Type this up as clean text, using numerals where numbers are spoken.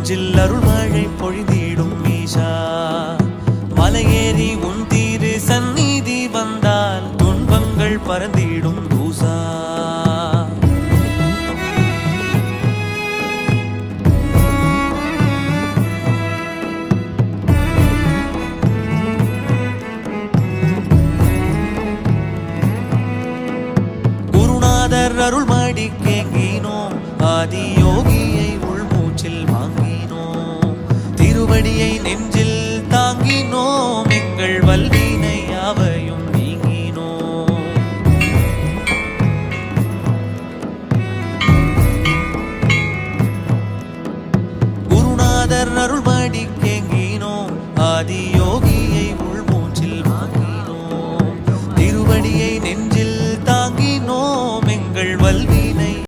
நெஞ்சில் அருள் மழை பொழிந்திடும் ஈஷா. மலையேறி உன் தீரு சந்நிதி வந்தால் துன்பங்கள் பறந்திடும் தூசா. அருள் மாடி கேங்கினோம், ஆதி யோகியை உள்மூச்சில் வாங்கினோம், திருவடியை நெஞ்சில் தாங்கினோம், எங்கள் வல்வி